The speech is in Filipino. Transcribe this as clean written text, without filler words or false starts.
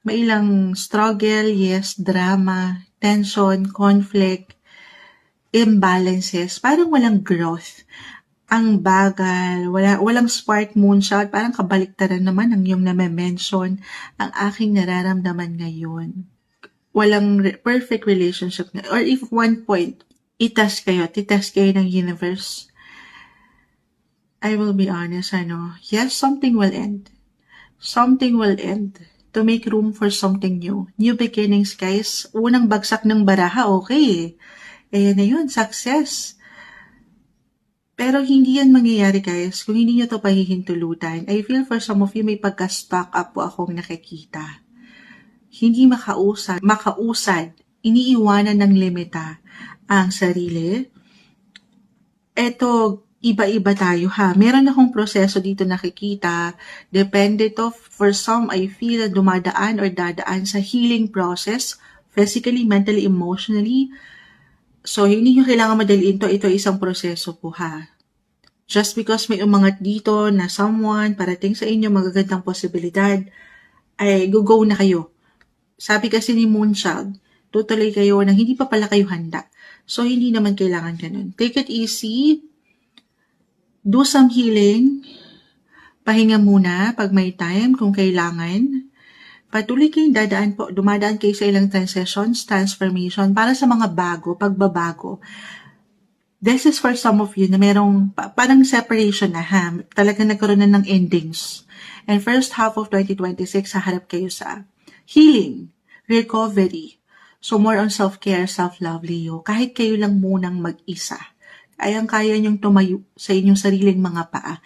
May ilang struggle, yes, drama, tension, conflict, imbalances, parang walang growth. Ang bagal, walang spark moonshot, parang kabaliktaran naman ang iyong name-mention, ang aking nararamdaman ngayon. Walang perfect relationship na, or if one point, titest kayo ng universe, I will be honest, yes, something will end. Something will end to make room for something new. New beginnings, guys. Unang bagsak ng baraha, okay. Ayan na yun, success. Pero hindi yan mangyayari, guys, kung hindi nyo to pahihintulutan. I feel for some of you may pagka-stock up po akong nakikita. Hindi makausad, iniiwanan ng limita ang sarili. Eto, iba-iba tayo ha. Meron akong proseso dito nakikita. Depende to. For some, I feel dumadaan or dadaan sa healing process, physically, mentally, emotionally. So, hindi nyo kailangan madaliin to. Ito isang proseso po ha. Just because may umangat dito na someone parating sa inyo magagandang posibilidad, ay go na kayo. Sabi kasi ni Moonchild, tutuloy kayo nang hindi pa pala kayo handa. So, hindi naman kailangan ganun. Take it easy. Do some healing. Pahinga muna pag may time kung kailangan. Patuloy kayong dumadaan kayo sa ilang transitions, transformation, para sa mga pagbabago. This is for some of you na merong parang separation na ha. Talagang nagkaroon na ng endings. And first half of 2026, haharap kayo sa healing, recovery. So more on self-care, self-love, Leo. Kahit kayo lang munang mag-isa. Kayang-kaya niyong tumayo sa inyong sariling mga paa.